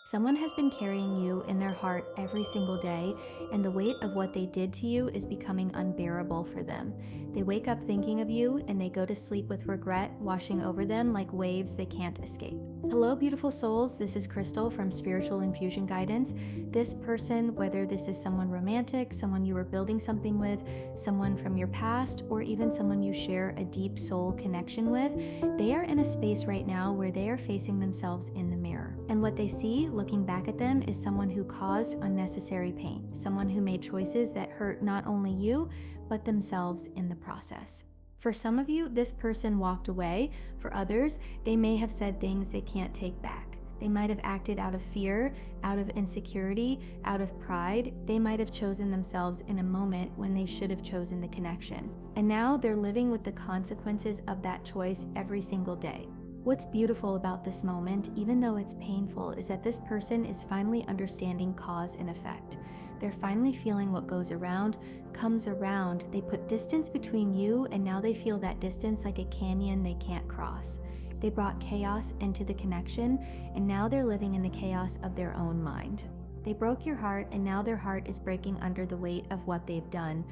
Someone has been carrying you in their heart every single day, and the weight of what they did to you is becoming unbearable for them. They wake up thinking of you, and they go to sleep with regret washing over them like waves they can't escape. Hello, beautiful souls. This is Crystal from Spiritual Infusion Guidance. This person, whether this is someone romantic, someone you were building something with, someone from your past, or even someone you share a deep soul connection with, they are in a space right now where they are facing themselves in the mirror. And what they see, looking back at them, is someone who caused unnecessary pain, someone who made choices that hurt not only you, but themselves in the process. For some of you, this person walked away. For others, they may have said things they can't take back. They might have acted out of fear, out of insecurity, out of pride. They might have chosen themselves in a moment when they should have chosen the connection. And now they're living with the consequences of that choice every single day. What's beautiful about this moment, even though it's painful, is that this person is finally understanding cause and effect. They're finally feeling what goes around, comes around. They put distance between you, and now they feel that distance like a canyon they can't cross. They brought chaos into the connection, and now they're living in the chaos of their own mind. They broke your heart, and now their heart is breaking under the weight of what they've done.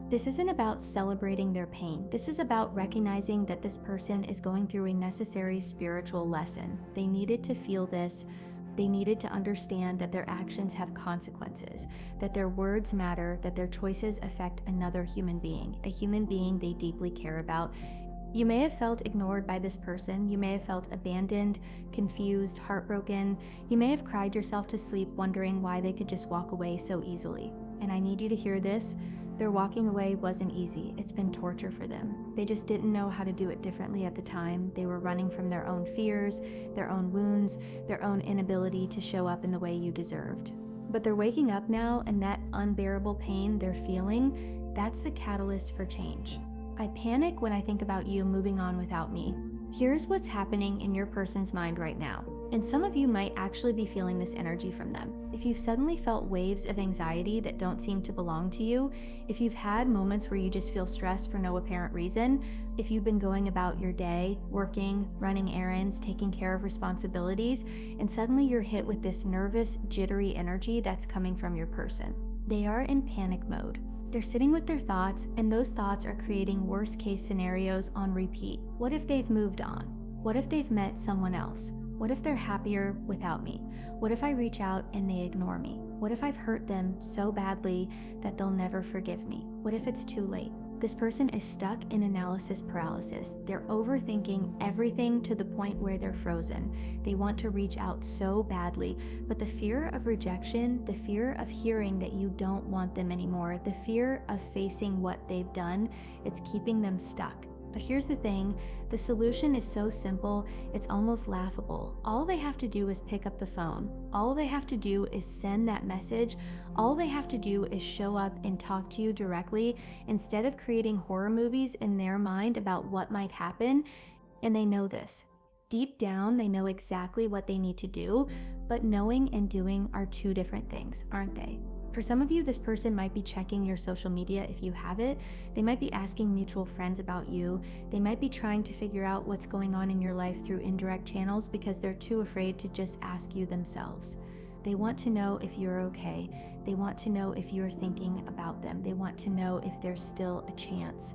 This isn't about celebrating their pain. This is about recognizing that this person is going through a necessary spiritual lesson. They needed to feel this. They needed to understand that their actions have consequences, that their words matter, that their choices affect another human being, a human being they deeply care about. You may have felt ignored by this person. You may have felt abandoned, confused, heartbroken. You may have cried yourself to sleep wondering why they could just walk away so easily. And I need you to hear this. Their walking away wasn't easy. It's been torture for them. They just didn't know how to do it differently at the time. They were running from their own fears, their own wounds, their own inability to show up in the way you deserved. But they're waking up now, and that unbearable pain they're feeling, that's the catalyst for change. I panic when I think about you moving on without me. Here's what's happening in your person's mind right now. And some of you might actually be feeling this energy from them. If you've suddenly felt waves of anxiety that don't seem to belong to you, if you've had moments where you just feel stressed for no apparent reason, if you've been going about your day, working, running errands, taking care of responsibilities, and suddenly you're hit with this nervous, jittery energy that's coming from your person. They are in panic mode. They're sitting with their thoughts, and those thoughts are creating worst-case scenarios on repeat. What if they've moved on? What if they've met someone else? What if they're happier without me? What if I reach out and they ignore me? What if I've hurt them so badly that they'll never forgive me? What if it's too late? This person is stuck in analysis paralysis. They're overthinking everything to the point where they're frozen. They want to reach out so badly, but the fear of rejection, the fear of hearing that you don't want them anymore, the fear of facing what they've done, it's keeping them stuck. But here's the thing, the solution is so simple, it's almost laughable. All they have to do is pick up the phone. All they have to do is send that message. All they have to do is show up and talk to you directly instead of creating horror movies in their mind about what might happen. And they know this. Deep down, they know exactly what they need to do, but knowing and doing are two different things, aren't they? For some of you, this person might be checking your social media if you have it. They might be asking mutual friends about you. They might be trying to figure out what's going on in your life through indirect channels because they're too afraid to just ask you themselves. They want to know if you're okay. They want to know if you're thinking about them. They want to know if there's still a chance.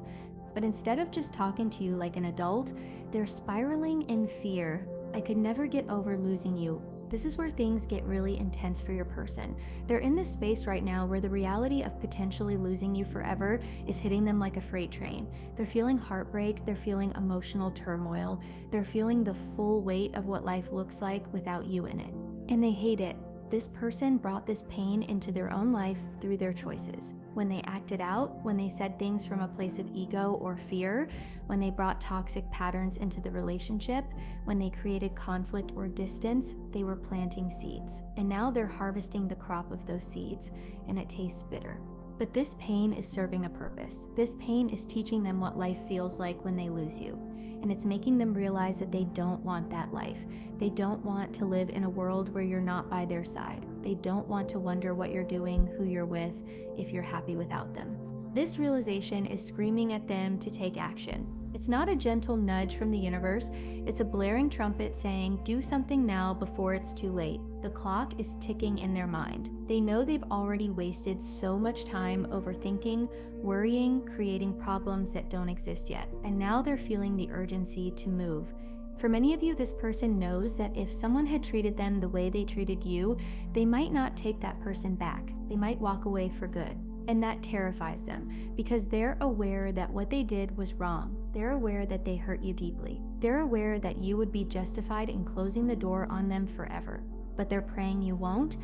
But instead of just talking to you like an adult, they're spiraling in fear. I could never get over losing you. This is where things get really intense for your person. They're in this space right now where the reality of potentially losing you forever is hitting them like a freight train. They're feeling heartbreak, they're feeling emotional turmoil, they're feeling the full weight of what life looks like without you in it. And they hate it. This person brought this pain into their own life through their choices. When they acted out, when they said things from a place of ego or fear, when they brought toxic patterns into the relationship, when they created conflict or distance, they were planting seeds. And now they're harvesting the crop of those seeds, and it tastes bitter. But this pain is serving a purpose. This pain is teaching them what life feels like when they lose you. And it's making them realize that they don't want that life. They don't want to live in a world where you're not by their side. They don't want to wonder what you're doing, who you're with, if you're happy without them. This realization is screaming at them to take action. It's not a gentle nudge from the universe, it's a blaring trumpet saying, do something now before it's too late. The clock is ticking in their mind. They know they've already wasted so much time overthinking, worrying, creating problems that don't exist yet, and now they're feeling the urgency to move. For many of you, this person knows that if someone had treated them the way they treated you, they might not take that person back. They might walk away for good. And that terrifies them because they're aware that what they did was wrong. They're aware that they hurt you deeply. They're aware that you would be justified in closing the door on them forever. But they're praying you won't.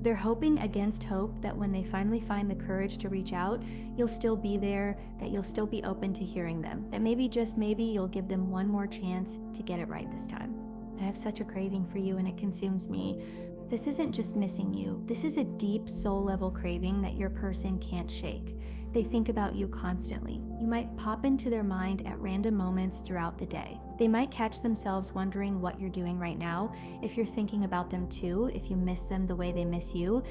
They're hoping against hope that when they finally find the courage to reach out, you'll still be there, that you'll still be open to hearing them, that maybe, just maybe, you'll give them one more chance to get it right this time. I have such a craving for you and it consumes me. This isn't just missing you. This is a deep soul-level craving that your person can't shake. They think about you constantly. You might pop into their mind at random moments throughout the day. They might catch themselves wondering what you're doing right now, if you're thinking about them too, if you miss them the way they miss you.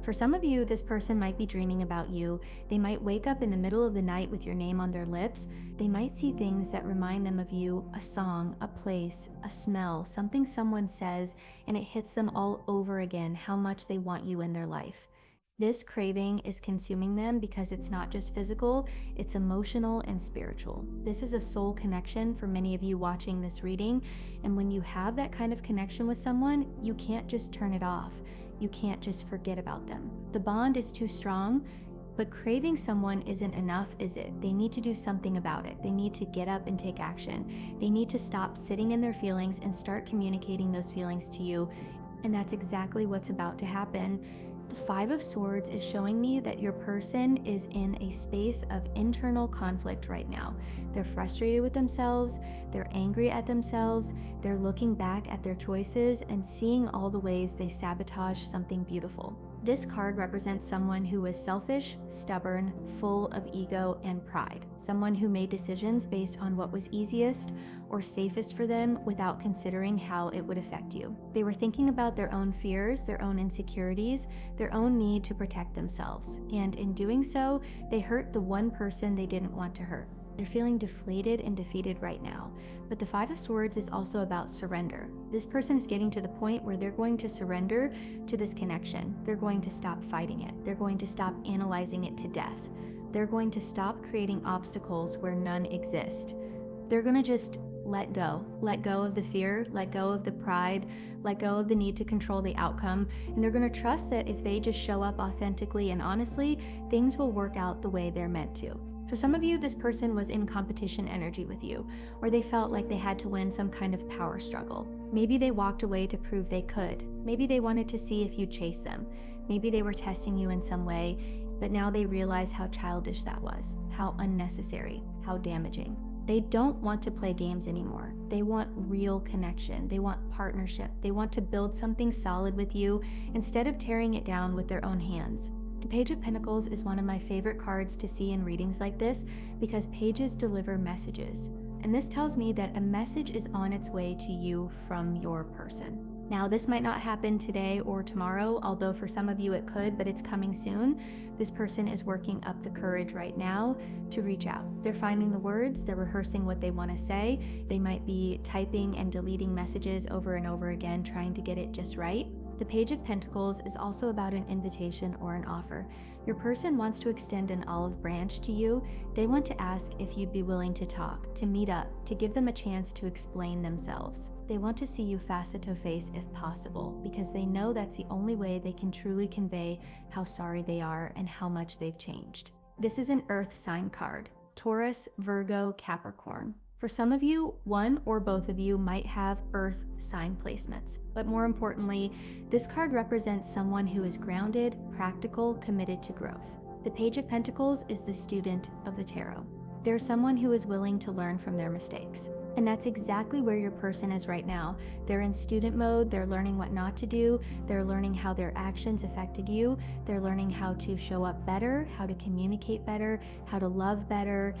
For some of you, this person might be dreaming about you. They might wake up in the middle of the night with your name on their lips. They might see things that remind them of you, a song, a place, a smell, something someone says, and it hits them all over again how much they want you in their life. This craving is consuming them because it's not just physical, it's emotional and spiritual. This is a soul connection for many of you watching this reading, and when you have that kind of connection with someone, you can't just turn it off. You can't just forget about them. The bond is too strong, but craving someone isn't enough, is it? They need to do something about it. They need to get up and take action. They need to stop sitting in their feelings and start communicating those feelings to you, and that's exactly what's about to happen. The Five of Swords is showing me that your person is in a space of internal conflict right now. They're frustrated with themselves, they're angry at themselves, they're looking back at their choices and seeing all the ways they sabotage something beautiful. This card represents someone who was selfish, stubborn, full of ego and pride. Someone who made decisions based on what was easiest or safest for them without considering how it would affect you. They were thinking about their own fears, their own insecurities, their own need to protect themselves. And in doing so, they hurt the one person they didn't want to hurt. They're feeling deflated and defeated right now. But the Five of Swords is also about surrender. This person is getting to the point where they're going to surrender to this connection. They're going to stop fighting it. They're going to stop analyzing it to death. They're going to stop creating obstacles where none exist. They're going to just let go. Let go of the fear, let go of the pride, let go of the need to control the outcome, and they're going to trust that if they just show up authentically and honestly, things will work out the way they're meant to. For some of you, this person was in competition energy with you, or they felt like they had to win some kind of power struggle. Maybe they walked away to prove they could. Maybe they wanted to see if you'd chase them. Maybe they were testing you in some way, but now they realize how childish that was, how unnecessary, how damaging. They don't want to play games anymore. They want real connection. They want partnership. They want to build something solid with you instead of tearing it down with their own hands. The Page of Pentacles is one of my favorite cards to see in readings like this because pages deliver messages. And this tells me that a message is on its way to you from your person. Now, this might not happen today or tomorrow, although for some of you it could, but it's coming soon. This person is working up the courage right now to reach out. They're finding the words, they're rehearsing what they want to say. They might be typing and deleting messages over and over again, trying to get it just right. The Page of Pentacles is also about an invitation or an offer. Your person wants to extend an olive branch to you. They want to ask if you'd be willing to talk, to meet up, to give them a chance to explain themselves. They want to see you face-to-face if possible, because they know that's the only way they can truly convey how sorry they are and how much they've changed. This is an Earth sign card: Taurus, Virgo, Capricorn. For some of you, one or both of you might have Earth sign placements. But more importantly, this card represents someone who is grounded, practical, committed to growth. The Page of Pentacles is the student of the tarot. They're someone who is willing to learn from their mistakes. And that's exactly where your person is right now. They're in student mode, they're learning what not to do, they're learning how their actions affected you, they're learning how to show up better, how to communicate better, how to love better.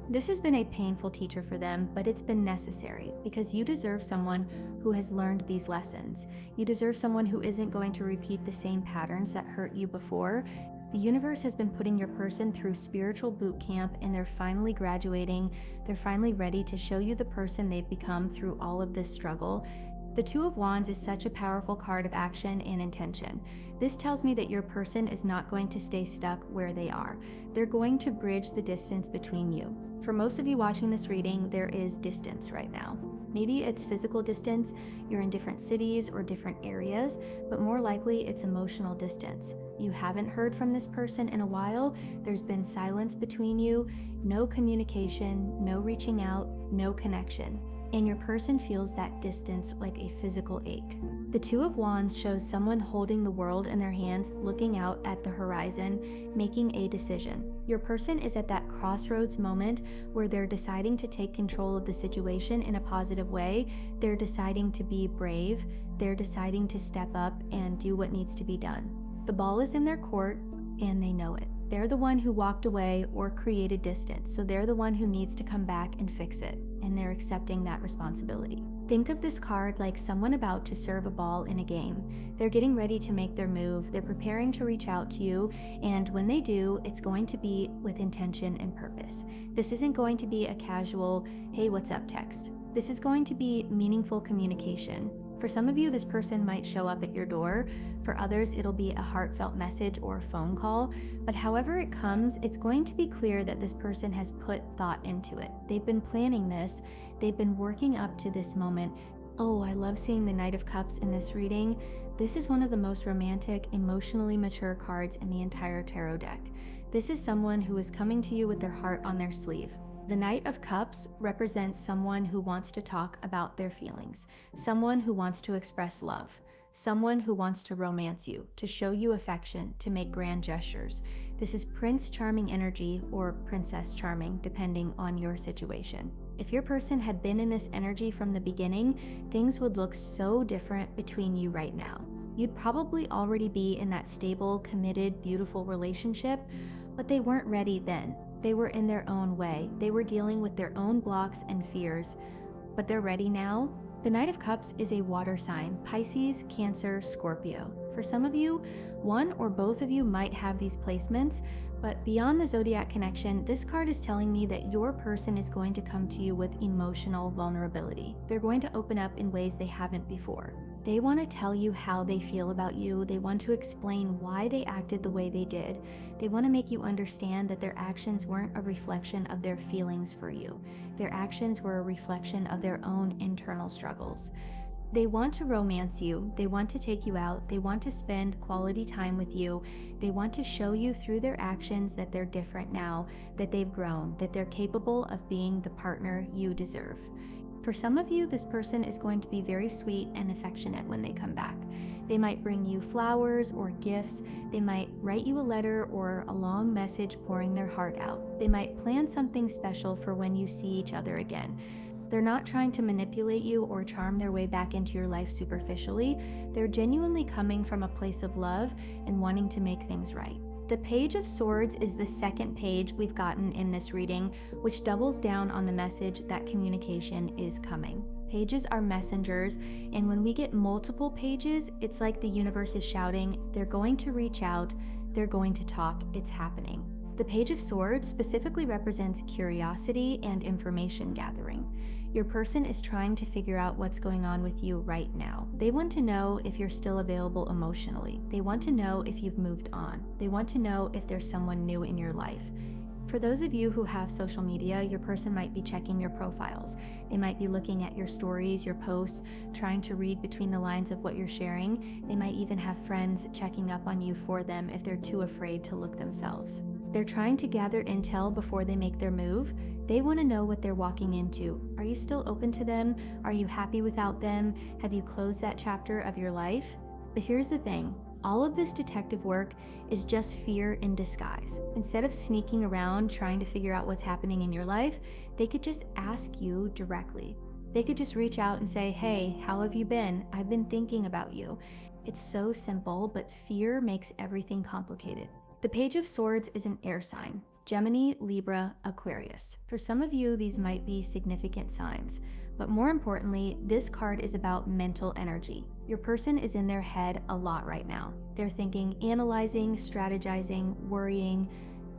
This has been a painful teacher for them, but it's been necessary because you deserve someone who has learned these lessons. You deserve someone who isn't going to repeat the same patterns that hurt you before. The universe has been putting your person through spiritual boot camp and they're finally graduating. They're finally ready to show you the person they've become through all of this struggle. The Two of Wands is such a powerful card of action and intention. This tells me that your person is not going to stay stuck where they are. They're going to bridge the distance between you. For most of you watching this reading, there is distance right now. Maybe it's physical distance, you're in different cities or different areas, but more likely it's emotional distance. You haven't heard from this person in a while, there's been silence between you, no communication, no reaching out, no connection. And your person feels that distance like a physical ache. The Two of Wands shows someone holding the world in their hands, looking out at the horizon, making a decision. Your person is at that crossroads moment where they're deciding to take control of the situation in a positive way. They're deciding to be brave. They're deciding to step up and do what needs to be done. The ball is in their court, and they know it. They're the one who walked away or created distance, so they're the one who needs to come back and fix it, and they're accepting that responsibility. Think of this card like someone about to serve a ball in a game. They're getting ready to make their move, they're preparing to reach out to you, and when they do, it's going to be with intention and purpose. This isn't going to be a casual, hey, what's up text. This is going to be meaningful communication. For some of you, this person might show up at your door. For others, it'll be a heartfelt message or a phone call. But however it comes, it's going to be clear that this person has put thought into it. They've been planning this. They've been working up to this moment. Oh, I love seeing the Knight of Cups in this reading. This is one of the most romantic, emotionally mature cards in the entire tarot deck. This is someone who is coming to you with their heart on their sleeve. The Knight of Cups represents someone who wants to talk about their feelings, someone who wants to express love, someone who wants to romance you, to show you affection, to make grand gestures. This is Prince Charming energy or Princess Charming, depending on your situation. If your person had been in this energy from the beginning, things would look so different between you right now. You'd probably already be in that stable, committed, beautiful relationship, but they weren't ready then. They were in their own way. They were dealing with their own blocks and fears, but they're ready now. The Knight of Cups is a water sign, Pisces, Cancer, Scorpio. For some of you, one or both of you might have these placements, but beyond the zodiac connection, this card is telling me that your person is going to come to you with emotional vulnerability. They're going to open up in ways they haven't before. They want to tell you how they feel about you. They want to explain why they acted the way they did. They want to make you understand that their actions weren't a reflection of their feelings for you. Their actions were a reflection of their own internal struggles. They want to romance you. They want to take you out. They want to spend quality time with you. They want to show you through their actions that they're different now, that they've grown, that they're capable of being the partner you deserve. For some of you, this person is going to be very sweet and affectionate when they come back. They might bring you flowers or gifts. They might write you a letter or a long message pouring their heart out. They might plan something special for when you see each other again. They're not trying to manipulate you or charm their way back into your life superficially. They're genuinely coming from a place of love and wanting to make things right. The Page of Swords is the second page we've gotten in this reading, which doubles down on the message that communication is coming. Pages are messengers, and when we get multiple pages, it's like the universe is shouting, they're going to reach out, they're going to talk, it's happening. The Page of Swords specifically represents curiosity and information gathering. Your person is trying to figure out what's going on with you right now. They want to know if you're still available emotionally. They want to know if you've moved on. They want to know if there's someone new in your life. For those of you who have social media, your person might be checking your profiles. They might be looking at your stories, your posts, trying to read between the lines of what you're sharing. They might even have friends checking up on you for them if they're too afraid to look themselves. They're trying to gather intel before they make their move. They want to know what they're walking into. Are you still open to them? Are you happy without them? Have you closed that chapter of your life? But here's the thing. All of this detective work is just fear in disguise. Instead of sneaking around trying to figure out what's happening in your life, they could just ask you directly. They could just reach out and say, hey, how have you been? I've been thinking about you. It's so simple, but fear makes everything complicated. The Page of Swords is an air sign. Gemini, Libra, Aquarius. For some of you, these might be significant signs, but more importantly, this card is about mental energy. Your person is in their head a lot right now. They're thinking, analyzing, strategizing, worrying,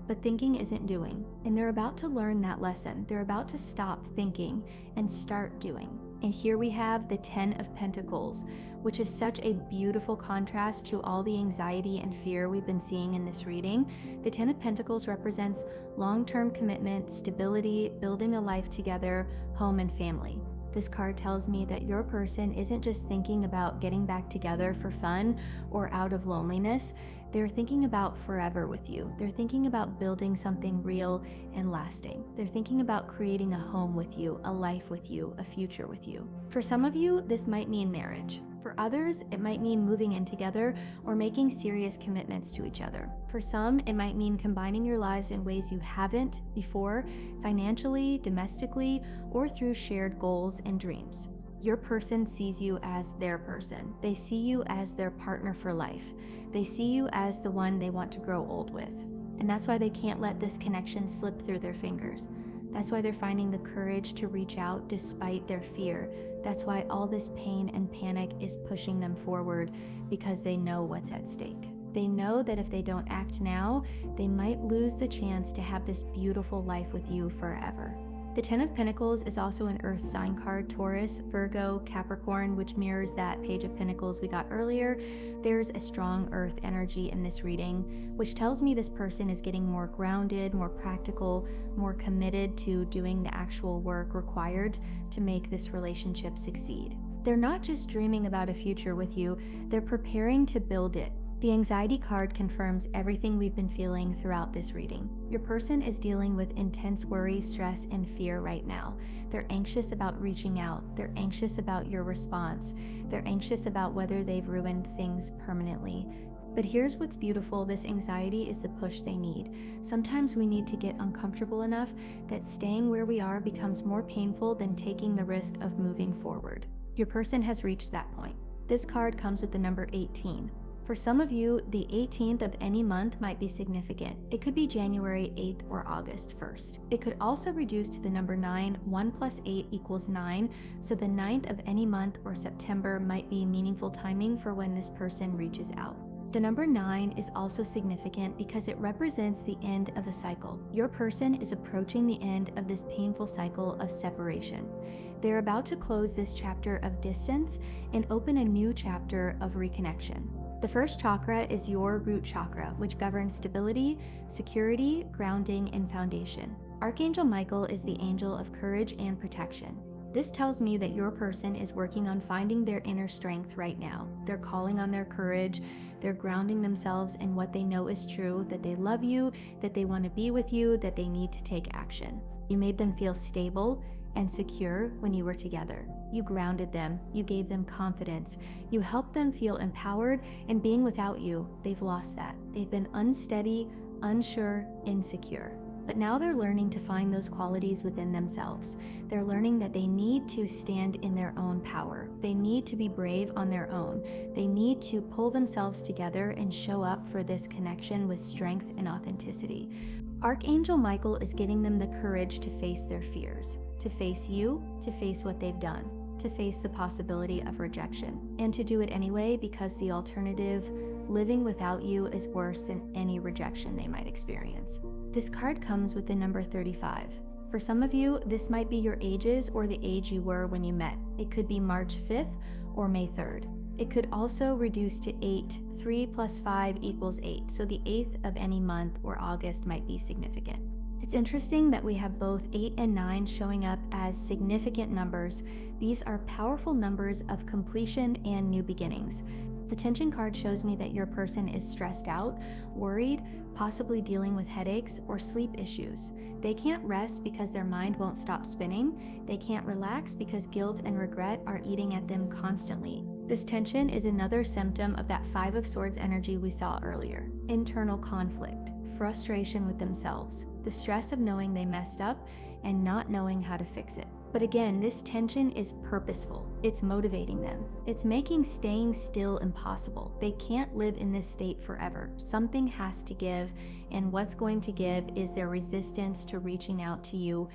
but thinking isn't doing. And they're about to learn that lesson. They're about to stop thinking and start doing. And here we have the 10 of Pentacles, which is such a beautiful contrast to all the anxiety and fear we've been seeing in this reading. The 10 of Pentacles represents long-term commitment, stability, building a life together, home and family. This card tells me that your person isn't just thinking about getting back together for fun or out of loneliness. They're thinking about forever with you. They're thinking about building something real and lasting. They're thinking about creating a home with you, a life with you, a future with you. For some of you, this might mean marriage. For others, it might mean moving in together or making serious commitments to each other. For some, it might mean combining your lives in ways you haven't before, financially, domestically, or through shared goals and dreams. Your person sees you as their person. They see you as their partner for life. They see you as the one they want to grow old with. And that's why they can't let this connection slip through their fingers. That's why they're finding the courage to reach out despite their fear. That's why all this pain and panic is pushing them forward, because they know what's at stake. They know that if they don't act now, they might lose the chance to have this beautiful life with you forever. The 10 of Pentacles is also an earth sign card: Taurus, Virgo, Capricorn, which mirrors that page of Pentacles we got earlier. There's a strong earth energy in this reading, which tells me this person is getting more grounded, more practical, more committed to doing the actual work required to make this relationship succeed. They're not just dreaming about a future with you, they're preparing to build it. The anxiety card confirms everything we've been feeling throughout this reading. Your person is dealing with intense worry, stress, and fear right now. They're anxious about reaching out. They're anxious about your response. They're anxious about whether they've ruined things permanently. But here's what's beautiful: this anxiety is the push they need. Sometimes we need to get uncomfortable enough that staying where we are becomes more painful than taking the risk of moving forward. Your person has reached that point. This card comes with the number 18. For some of you, the 18th of any month might be significant. It could be January 8th or August 1st. It could also reduce to the number 9. 1 plus 8 equals 9, so the 9th of any month or September might be meaningful timing for when this person reaches out. The number 9 is also significant because it represents the end of a cycle. Your person is approaching the end of this painful cycle of separation. They're about to close this chapter of distance and open a new chapter of reconnection. The first chakra is your root chakra, which governs stability, security, grounding, and foundation. Archangel Michael is the angel of courage and protection. This tells me that your person is working on finding their inner strength right now. They're calling on their courage. They're grounding themselves in what they know is true, that they love you, that they want to be with you, that they need to take action. You made them feel stable and secure when you were together. You grounded them, you gave them confidence, you helped them feel empowered, and being without you, they've lost that. They've been unsteady, unsure, insecure. But now they're learning to find those qualities within themselves. They're learning that they need to stand in their own power. They need to be brave on their own. They need to pull themselves together and show up for this connection with strength and authenticity. Archangel Michael is giving them the courage to face their fears, to face you, to face what they've done, to face the possibility of rejection, and to do it anyway, because the alternative, living without you, is worse than any rejection they might experience. This card comes with the number 35. For some of you, this might be your ages or the age you were when you met. It could be March 5th or May 3rd. It could also reduce to 8. 3 plus 5 equals 8, so the 8th of any month or August might be significant. It's interesting that we have both 8 and 9 showing up as significant numbers. These are powerful numbers of completion and new beginnings. The tension card shows me that your person is stressed out, worried, possibly dealing with headaches or sleep issues. They can't rest because their mind won't stop spinning. They can't relax because guilt and regret are eating at them constantly. This tension is another symptom of that 5 of Swords energy we saw earlier. Internal conflict, frustration with themselves, the stress of knowing they messed up and not knowing how to fix it. But again, this tension is purposeful. It's motivating them. It's making staying still impossible. They can't live in this state forever. Something has to give, and what's going to give is their resistance to reaching out to you.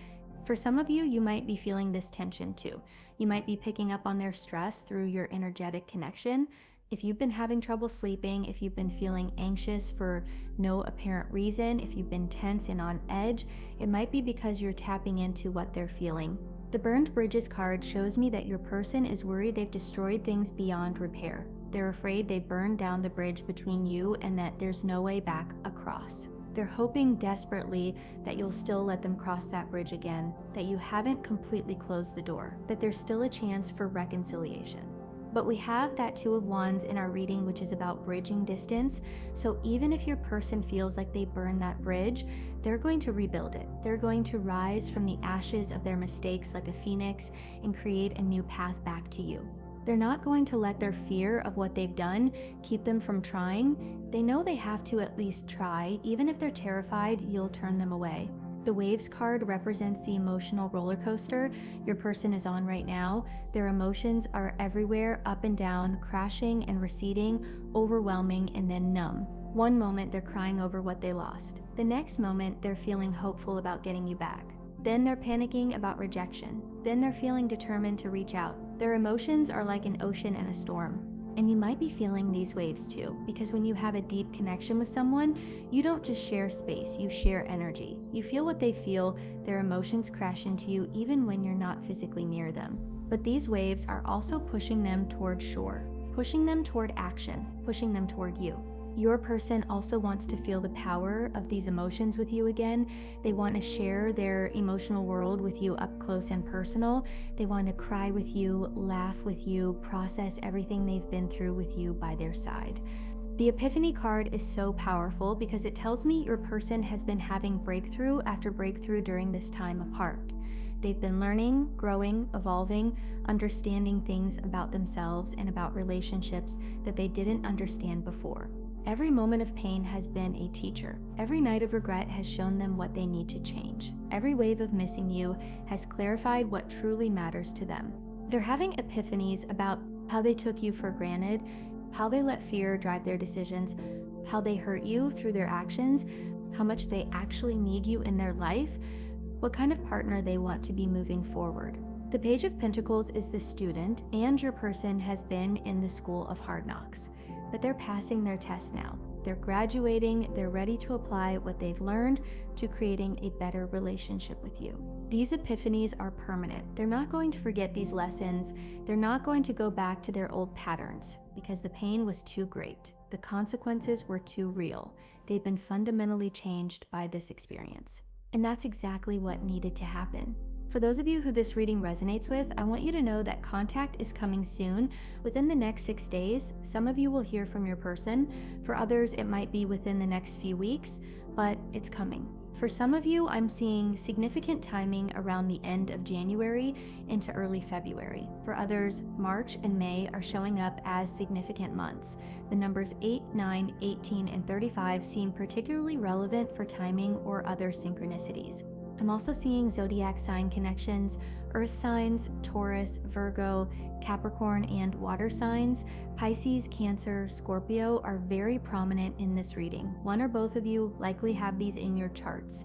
For some of you, you might be feeling this tension too. You might be picking up on their stress through your energetic connection. If you've been having trouble sleeping, if you've been feeling anxious for no apparent reason, if you've been tense and on edge, it might be because you're tapping into what they're feeling. The Burned Bridges card shows me that your person is worried they've destroyed things beyond repair. They're afraid they burned down the bridge between you and that there's no way back across. They're hoping desperately that you'll still let them cross that bridge again, that you haven't completely closed the door, that there's still a chance for reconciliation. But we have that Two of Wands in our reading, which is about bridging distance. So even if your person feels like they burned that bridge, they're going to rebuild it. They're going to rise from the ashes of their mistakes like a phoenix and create a new path back to you. They're not going to let their fear of what they've done keep them from trying. They know they have to at least try. Even if they're terrified, you'll turn them away. The Waves card represents the emotional roller coaster your person is on right now. Their emotions are everywhere, up and down, crashing and receding, overwhelming and then numb. One moment they're crying over what they lost. The next moment they're feeling hopeful about getting you back. Then they're panicking about rejection. Then they're feeling determined to reach out. Their emotions are like an ocean in a storm. And you might be feeling these waves too, because when you have a deep connection with someone, you don't just share space, you share energy. You feel what they feel, their emotions crash into you even when you're not physically near them. But these waves are also pushing them toward shore, pushing them toward action, pushing them toward you. Your person also wants to feel the power of these emotions with you again. They want to share their emotional world with you up close and personal. They want to cry with you, laugh with you, process everything they've been through with you by their side. The Epiphany card is so powerful because it tells me your person has been having breakthrough after breakthrough during this time apart. They've been learning, growing, evolving, understanding things about themselves and about relationships that they didn't understand before. Every moment of pain has been a teacher. Every night of regret has shown them what they need to change. Every wave of missing you has clarified what truly matters to them. They're having epiphanies about how they took you for granted, how they let fear drive their decisions, how they hurt you through their actions, how much they actually need you in their life, what kind of partner they want to be moving forward. The Page of Pentacles is the student, and your person has been in the school of hard knocks. But they're passing their test now. They're graduating, they're ready to apply what they've learned to creating a better relationship with you. These epiphanies are permanent. They're not going to forget these lessons. They're not going to go back to their old patterns because the pain was too great. The consequences were too real. They've been fundamentally changed by this experience. And that's exactly what needed to happen. For those of you who this reading resonates with, I want you to know that contact is coming soon. Within the next 6 days, some of you will hear from your person. For others, it might be within the next few weeks, but it's coming. For some of you, I'm seeing significant timing around the end of January into early February. For others, March and May are showing up as significant months. The numbers 8, 9, 18, and 35 seem particularly relevant for timing or other synchronicities. I'm also seeing zodiac sign connections. Earth signs, Taurus, Virgo, Capricorn, and water signs, Pisces, Cancer, Scorpio are very prominent in this reading. One or both of you likely have these in your charts.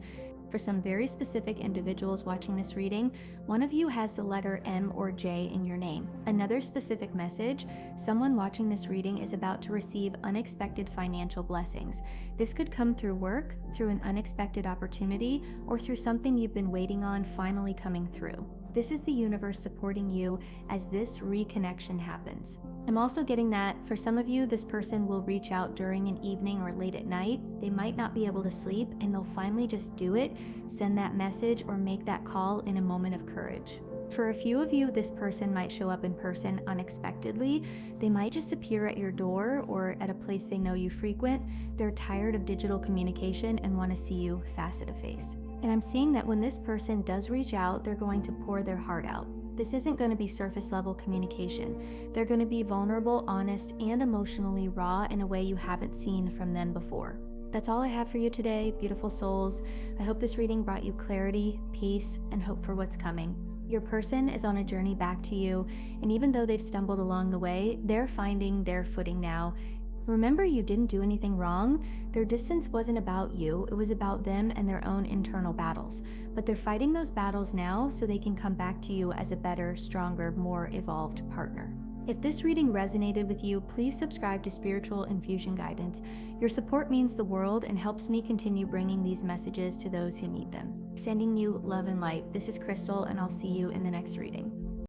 For some very specific individuals watching this reading, one of you has the letter M or J in your name. Another specific message, someone watching this reading is about to receive unexpected financial blessings. This could come through work, through an unexpected opportunity, or through something you've been waiting on finally coming through. This is the universe supporting you as this reconnection happens. I'm also getting that for some of you, this person will reach out during an evening or late at night. They might not be able to sleep and they'll finally just do it, send that message or make that call in a moment of courage. For a few of you, this person might show up in person unexpectedly. They might just appear at your door or at a place they know you frequent. They're tired of digital communication and want to see you face to face. And I'm seeing that when this person does reach out, they're going to pour their heart out. This isn't going to be surface level communication. They're going to be vulnerable, honest, and emotionally raw in a way you haven't seen from them before. That's all I have for you today, beautiful souls. I hope this reading brought you clarity, peace, and hope for what's coming. Your person is on a journey back to you, and even though they've stumbled along the way, they're finding their footing now. Remember, you didn't do anything wrong. Their distance wasn't about you, it was about them and their own internal battles. But they're fighting those battles now so they can come back to you as a better, stronger, more evolved partner. If this reading resonated with you, please subscribe to Spiritual Infusion Guidance. Your support means the world and helps me continue bringing these messages to those who need them. Sending you love and light. This is Crystal, and I'll see you in the next reading.